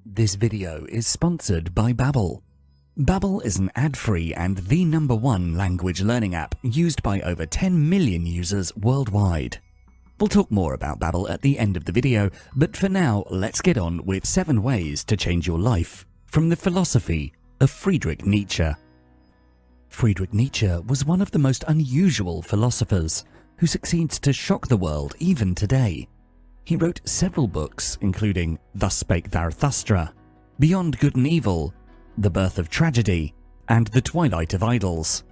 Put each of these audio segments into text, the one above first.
This video is sponsored by Babbel. Babbel is an ad-free and the #1 language learning app used by over 10 million users worldwide. We'll talk more about Babbel at the end of the video, but for now, let's get on with 7 ways to change your life from the philosophy of Friedrich Nietzsche. Friedrich Nietzsche was one of the most unusual philosophers who succeeds to shock the world even today. He wrote several books, including Thus Spake Zarathustra, Beyond Good and Evil, The Birth of Tragedy, and The Twilight of Idols.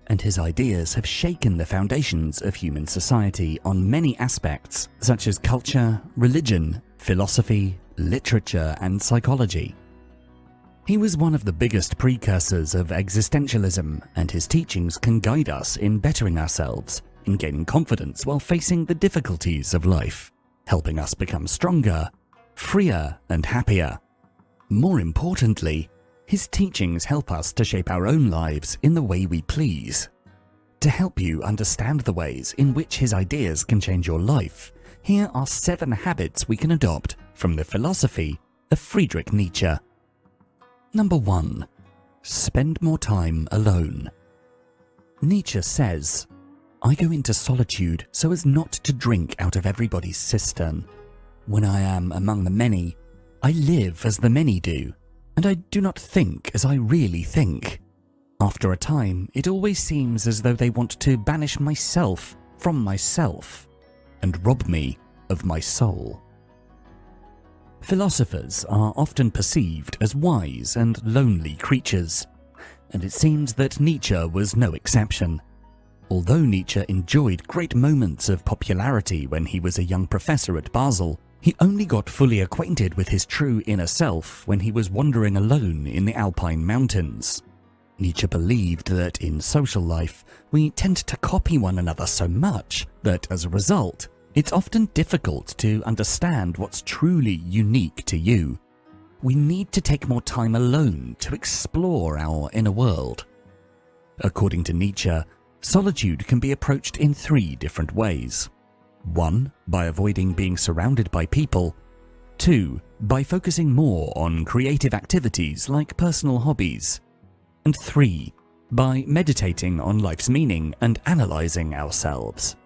And his ideas have shaken the foundations of human society on many aspects, such as culture, religion, philosophy, literature, and psychology. He was one of the biggest precursors of existentialism, and his teachings can guide us in bettering ourselves, in gaining confidence while facing the difficulties of life, helping us become stronger, freer, and happier. More importantly, his teachings help us to shape our own lives in the way we please. To help you understand the ways in which his ideas can change your life, here are 7 habits we can adopt from the philosophy of Friedrich Nietzsche. Number 1. Spend more time alone. Nietzsche says, "I go into solitude so as not to drink out of everybody's cistern. When I am among the many, I live as the many do, and I do not think as I really think. After a time, it always seems as though they want to banish myself from myself and rob me of my soul." Philosophers are often perceived as wise and lonely creatures, and it seems that Nietzsche was no exception. Although Nietzsche enjoyed great moments of popularity when he was a young professor at Basel, he only got fully acquainted with his true inner self when he was wandering alone in the Alpine mountains. Nietzsche believed that in social life, we tend to copy one another so much that as a result, it's often difficult to understand what's truly unique to you. We need to take more time alone to explore our inner world. According to Nietzsche, solitude can be approached in 3 different ways. 1. By avoiding being surrounded by people. 2. By focusing more on creative activities like personal hobbies. And 3. By meditating on life's meaning and analyzing ourselves.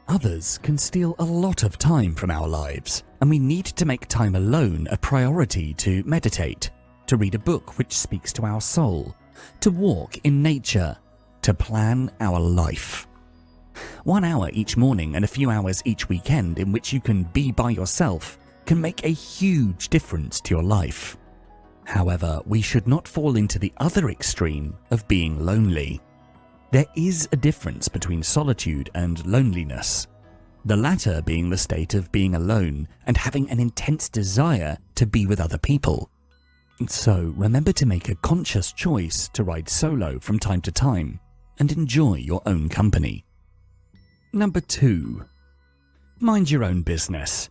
Others can steal a lot of time from our lives, and we need to make time alone a priority to meditate, to read a book which speaks to our soul, to walk in nature, to plan our life. 1 hour each morning and a few hours each weekend in which you can be by yourself can make a huge difference to your life. However, we should not fall into the other extreme of being lonely. There is a difference between solitude and loneliness, the latter being the state of being alone and having an intense desire to be with other people. So remember to make a conscious choice to ride solo from time to time and enjoy your own company. Number 2. Mind your own business.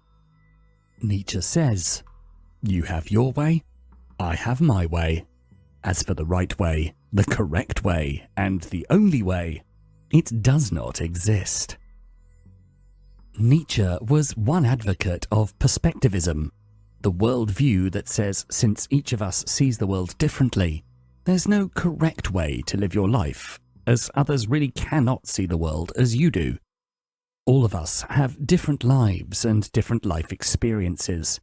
Nietzsche says, "You have your way, I have my way. As for the right way, the correct way, and the only way, it does not exist." Nietzsche was one advocate of perspectivism, the worldview that says since each of us sees the world differently, there's no correct way to live your life, as others really cannot see the world as you do. All of us have different lives and different life experiences.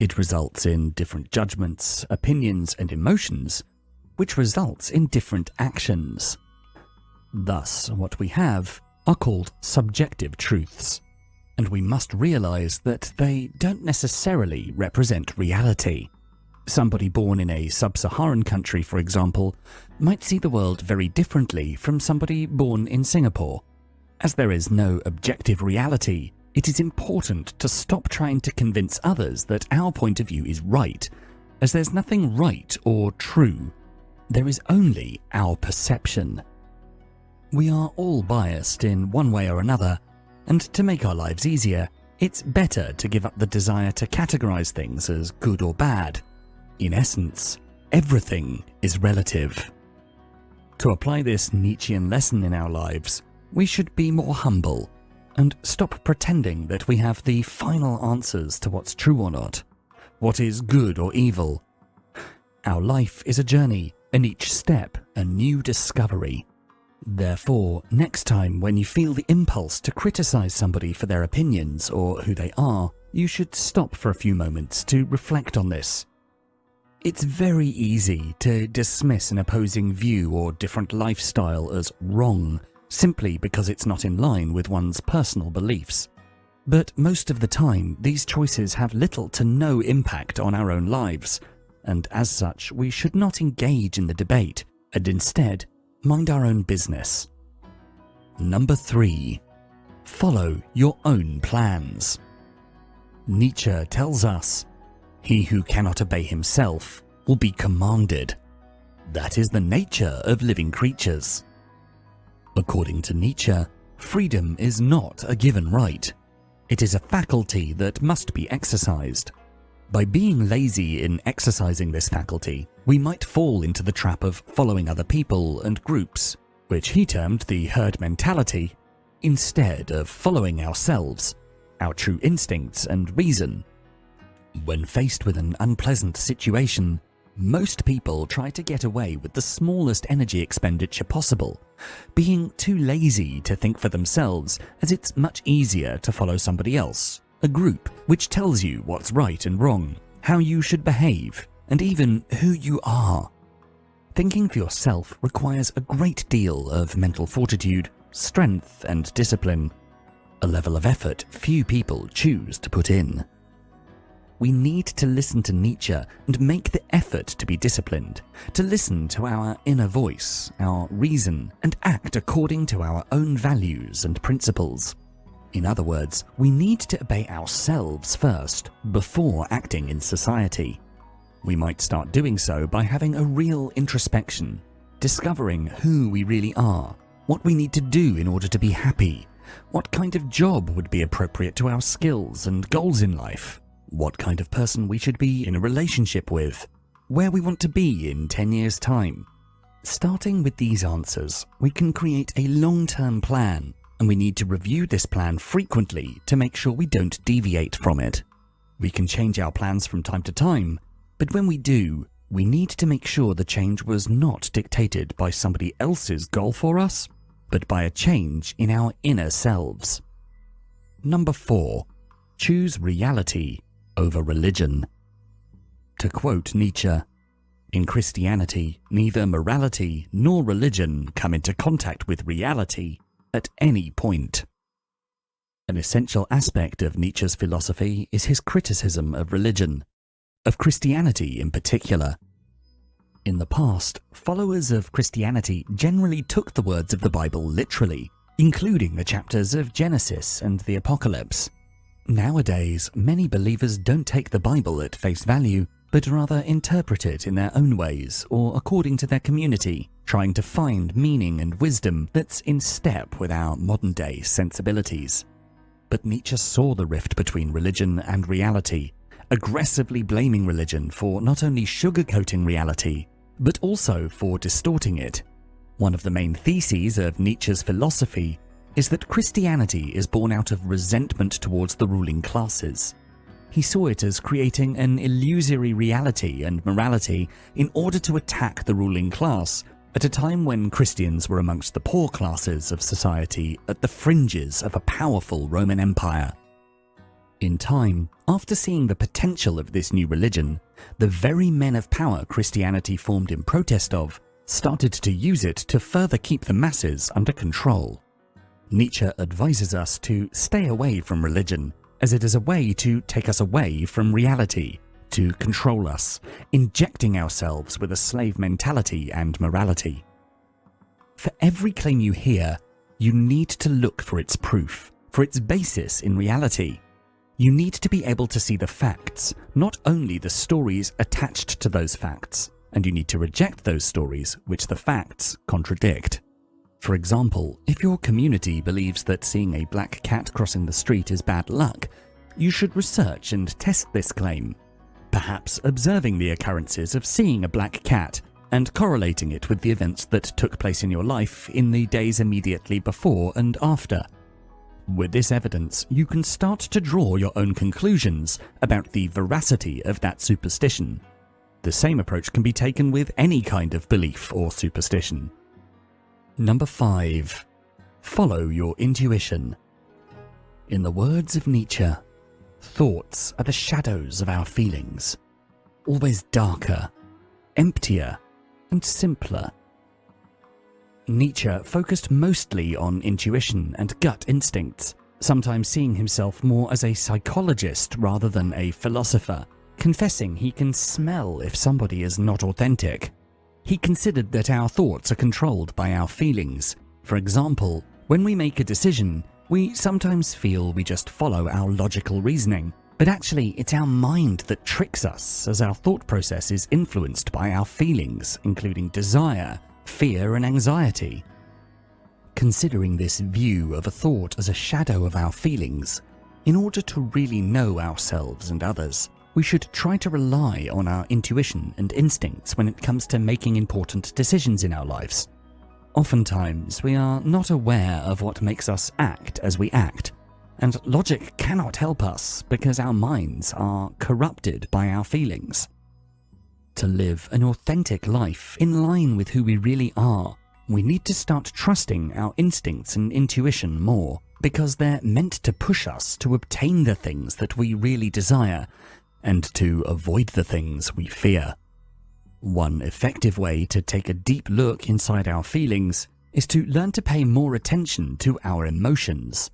It results in different judgments, opinions, and emotions, which results in different actions. Thus, what we have are called subjective truths, and we must realize that they don't necessarily represent reality. Somebody born in a sub-Saharan country, for example, might see the world very differently from somebody born in Singapore. As there is no objective reality, it is important to stop trying to convince others that our point of view is right, as there's nothing right or true. There is only our perception. We are all biased in one way or another, and to make our lives easier, it's better to give up the desire to categorize things as good or bad. In essence, everything is relative. To apply this Nietzschean lesson in our lives, we should be more humble and stop pretending that we have the final answers to what's true or not. what is good or evil. Our life is a journey, and each step a new discovery. Therefore, next time when you feel the impulse to criticize somebody for their opinions or who they are, you should stop for a few moments to reflect on this. It's very easy to dismiss an opposing view or different lifestyle as wrong, simply because it's not in line with one's personal beliefs. But most of the time, these choices have little to no impact on our own lives, and as such, we should not engage in the debate, and instead, mind our own business. Number 3. Follow your own plans. Nietzsche tells us, "He who cannot obey himself will be commanded." That is the nature of living creatures. According to Nietzsche, freedom is not a given right. It is a faculty that must be exercised. By being lazy in exercising this faculty, we might fall into the trap of following other people and groups, which he termed the herd mentality, instead of following ourselves, our true instincts and reason. When faced with an unpleasant situation, most people try to get away with the smallest energy expenditure possible, being too lazy to think for themselves, as it's much easier to follow somebody else, a group which tells you what's right and wrong, how you should behave, and even who you are. Thinking for yourself requires a great deal of mental fortitude, strength, and discipline, a level of effort few people choose to put in. We need to listen to Nietzsche and make the effort to be disciplined, to listen to our inner voice, our reason, and act according to our own values and principles. In other words, we need to obey ourselves first, before acting in society. We might start doing so by having a real introspection, discovering who we really are, what we need to do in order to be happy, what kind of job would be appropriate to our skills and goals in life, what kind of person we should be in a relationship with, where we want to be in 10 years' time. Starting with these answers, we can create a long-term plan, and we need to review this plan frequently to make sure we don't deviate from it. We can change our plans from time to time, but when we do, we need to make sure the change was not dictated by somebody else's goal for us, but by a change in our inner selves. Number 4. Choose reality over religion. To quote Nietzsche, "In Christianity, neither morality nor religion come into contact with reality at any point." An essential aspect of Nietzsche's philosophy is his criticism of religion, of Christianity in particular. In the past, followers of Christianity generally took the words of the Bible literally, including the chapters of Genesis and the Apocalypse. Nowadays, many believers don't take the Bible at face value, but rather interpret it in their own ways or according to their community, trying to find meaning and wisdom that's in step with our modern-day sensibilities. But Nietzsche saw the rift between religion and reality, aggressively blaming religion for not only sugarcoating reality, but also for distorting it. One of the main theses of Nietzsche's philosophy is that Christianity is born out of resentment towards the ruling classes. He saw it as creating an illusory reality and morality in order to attack the ruling class at a time when Christians were amongst the poor classes of society at the fringes of a powerful Roman Empire. In time, after seeing the potential of this new religion, the very men of power Christianity formed in protest of started to use it to further keep the masses under control. Nietzsche advises us to stay away from religion, as it is a way to take us away from reality, to control us, injecting ourselves with a slave mentality and morality. For every claim you hear, you need to look for its proof, for its basis in reality. You need to be able to see the facts, not only the stories attached to those facts, and you need to reject those stories which the facts contradict. For example, if your community believes that seeing a black cat crossing the street is bad luck, you should research and test this claim, perhaps observing the occurrences of seeing a black cat and correlating it with the events that took place in your life in the days immediately before and after. With this evidence, you can start to draw your own conclusions about the veracity of that superstition. The same approach can be taken with any kind of belief or superstition. Number 5. Follow your intuition. In the words of Nietzsche, thoughts are the shadows of our feelings, always darker, emptier, and simpler. Nietzsche focused mostly on intuition and gut instincts, sometimes seeing himself more as a psychologist rather than a philosopher, confessing he can smell if somebody is not authentic. He considered that our thoughts are controlled by our feelings. For example, when we make a decision, we sometimes feel we just follow our logical reasoning, but actually it's our mind that tricks us, as our thought process is influenced by our feelings, including desire, fear and anxiety. Considering this view of a thought as a shadow of our feelings, in order to really know ourselves and others, we should try to rely on our intuition and instincts when it comes to making important decisions in our lives. Oftentimes, we are not aware of what makes us act as we act, and logic cannot help us because our minds are corrupted by our feelings. To live an authentic life in line with who we really are, we need to start trusting our instincts and intuition more, because they're meant to push us to obtain the things that we really desire and to avoid the things we fear. One effective way to take a deep look inside our feelings is to learn to pay more attention to our emotions.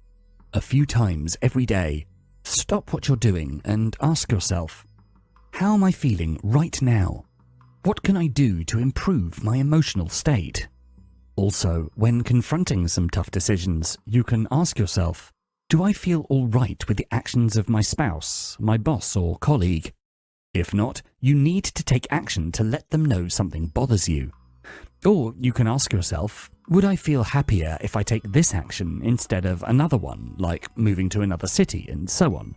A few times every day, stop what you're doing and ask yourself, how am I feeling right now? What can I do to improve my emotional state? Also, when confronting some tough decisions, you can ask yourself, do I feel all right with the actions of my spouse, my boss or colleague? If not, you need to take action to let them know something bothers you. Or you can ask yourself, would I feel happier if I take this action instead of another one, like moving to another city and so on?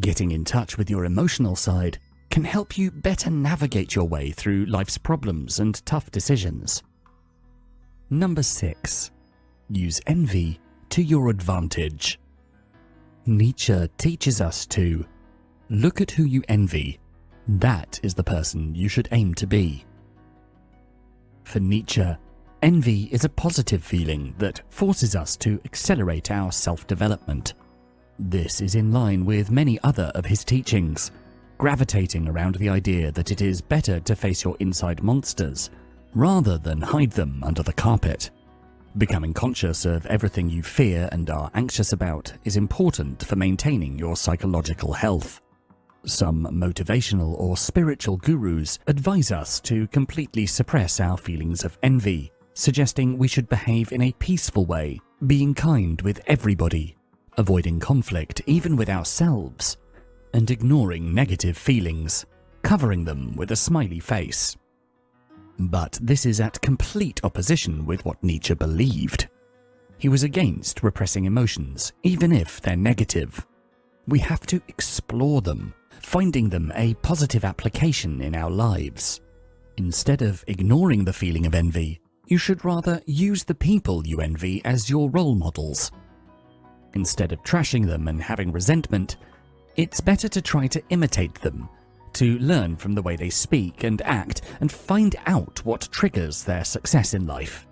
Getting in touch with your emotional side can help you better navigate your way through life's problems and tough decisions. Number 6. Use envy to your advantage. Nietzsche teaches us to look at who you envy. That is the person you should aim to be. For Nietzsche, envy is a positive feeling that forces us to accelerate our self-development. This is in line with many other of his teachings, gravitating around the idea that it is better to face your inside monsters rather than hide them under the carpet. Becoming conscious of everything you fear and are anxious about is important for maintaining your psychological health. Some motivational or spiritual gurus advise us to completely suppress our feelings of envy, suggesting we should behave in a peaceful way, being kind with everybody, avoiding conflict even with ourselves, and ignoring negative feelings, covering them with a smiley face. But this is at complete opposition with what Nietzsche believed. He was against repressing emotions, even if they're negative. We have to explore them, finding them a positive application in our lives. Instead of ignoring the feeling of envy, you should rather use the people you envy as your role models. Instead of trashing them and having resentment, it's better to try to imitate them, to learn from the way they speak and act and find out what triggers their success in life.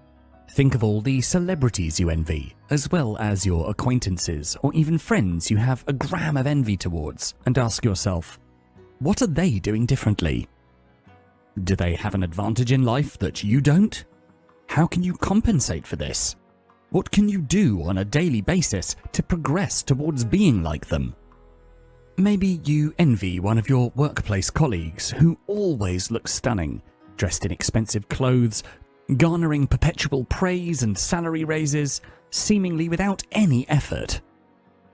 Think of all the celebrities you envy, as well as your acquaintances or even friends you have a gram of envy towards, and ask yourself, what are they doing differently? Do they have an advantage in life that you don't? How can you compensate for this? What can you do on a daily basis to progress towards being like them? Maybe you envy one of your workplace colleagues who always looks stunning, dressed in expensive clothes, garnering perpetual praise and salary raises, seemingly without any effort.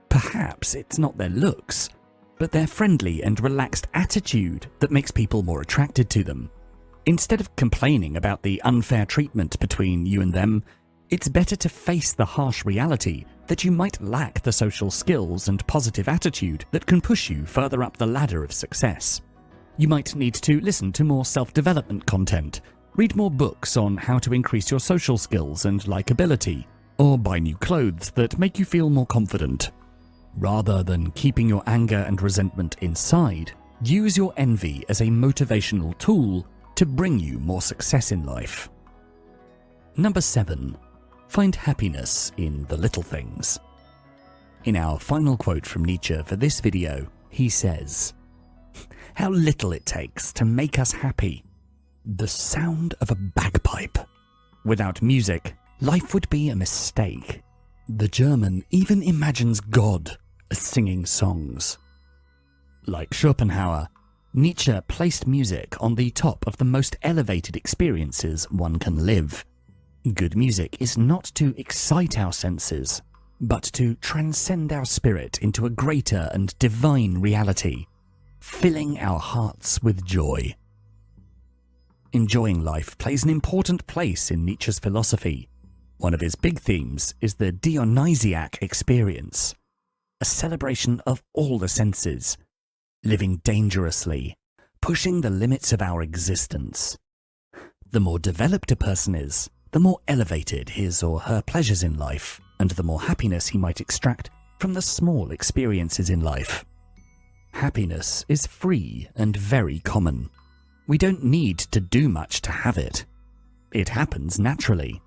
Perhaps it's not their looks, but their friendly and relaxed attitude that makes people more attracted to them. Instead of complaining about the unfair treatment between you and them, it's better to face the harsh reality that you might lack the social skills and positive attitude that can push you further up the ladder of success. You might need to listen to more self-development content, read more books on how to increase your social skills and likability, or buy new clothes that make you feel more confident. Rather than keeping your anger and resentment inside, use your envy as a motivational tool to bring you more success in life. Number 7. Find happiness in the little things. In our final quote from Nietzsche for this video, he says, "How little it takes to make us happy. The sound of a bagpipe. Without music, life would be a mistake. The German even imagines God as singing songs." Like Schopenhauer, Nietzsche placed music on the top of the most elevated experiences one can live. Good music is not to excite our senses, but to transcend our spirit into a greater and divine reality, filling our hearts with joy. Enjoying life plays an important place in Nietzsche's philosophy. One of his big themes is the Dionysiac experience, a celebration of all the senses, living dangerously, pushing the limits of our existence. The more developed a person is, the more elevated his or her pleasures in life, and the more happiness he might extract from the small experiences in life. Happiness is free and very common. We don't need to do much to have it. It happens naturally.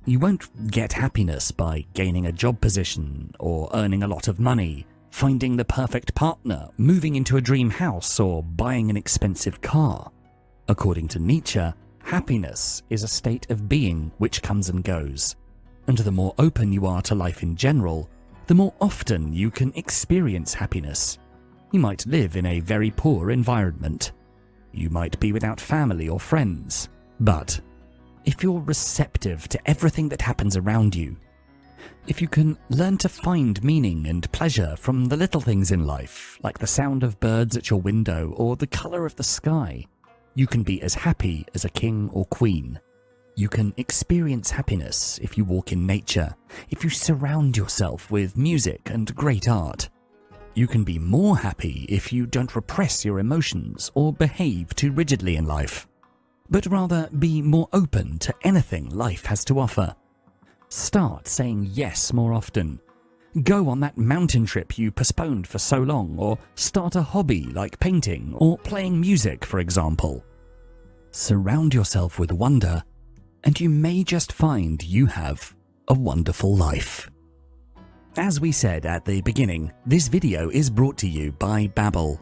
You won't get happiness by gaining a job position or earning a lot of money, finding the perfect partner, moving into a dream house, or buying an expensive car. According to Nietzsche, happiness is a state of being which comes and goes, and the more open you are to life in general, the more often you can experience happiness. You might live in a very poor environment. You might be without family or friends, but if you're receptive to everything that happens around you, if you can learn to find meaning and pleasure from the little things in life, like the sound of birds at your window or the color of the sky, you can be as happy as a king or queen. You can experience happiness if you walk in nature, if you surround yourself with music and great art. You can be more happy if you don't repress your emotions or behave too rigidly in life, but rather be more open to anything life has to offer. Start saying yes more often. Go on that mountain trip you postponed for so long, or start a hobby like painting or playing music, for example. Surround yourself with wonder, and you may just find you have a wonderful life. As we said at the beginning, this video is brought to you by Babbel.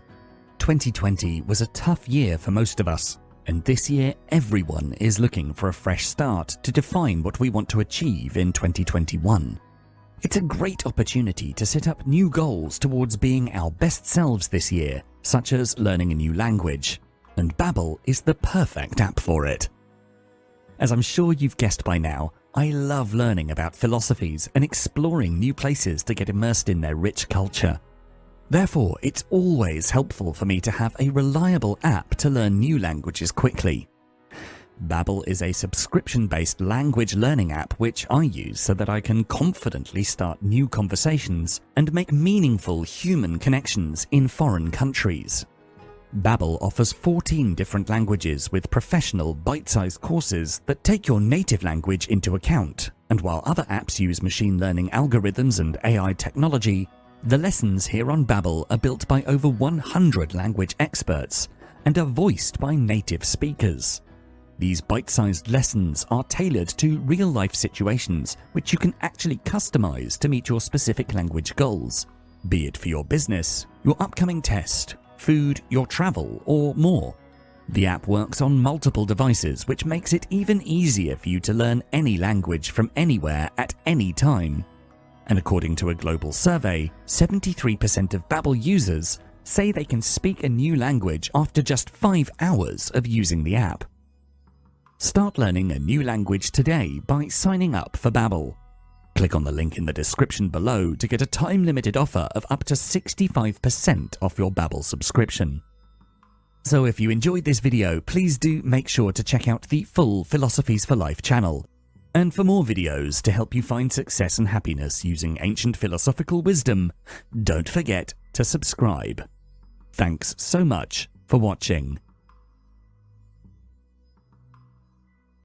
2020 was a tough year for most of us, and this year everyone is looking for a fresh start to define what we want to achieve in 2021. It's a great opportunity to set up new goals towards being our best selves this year, such as learning a new language, and Babbel is the perfect app for it. As I'm sure you've guessed by now, I love learning about philosophies and exploring new places to get immersed in their rich culture. Therefore, it's always helpful for me to have a reliable app to learn new languages quickly. Babbel is a subscription-based language learning app which I use so that I can confidently start new conversations and make meaningful human connections in foreign countries. Babbel offers 14 different languages with professional, bite-sized courses that take your native language into account, and while other apps use machine learning algorithms and AI technology, the lessons here on Babbel are built by over 100 language experts and are voiced by native speakers. These bite-sized lessons are tailored to real-life situations which you can actually customize to meet your specific language goals, be it for your business, your upcoming test, food, your travel, or more. The app works on multiple devices, which makes it even easier for you to learn any language from anywhere at any time. And according to a global survey, 73% of Babbel users say they can speak a new language after just 5 hours of using the app. Start learning a new language today by signing up for Babbel. Click on the link in the description below to get a time-limited offer of up to 65% off your Babbel subscription. So if you enjoyed this video, please do make sure to check out the full Philosophies for Life channel. And for more videos to help you find success and happiness using ancient philosophical wisdom, don't forget to subscribe. Thanks so much for watching.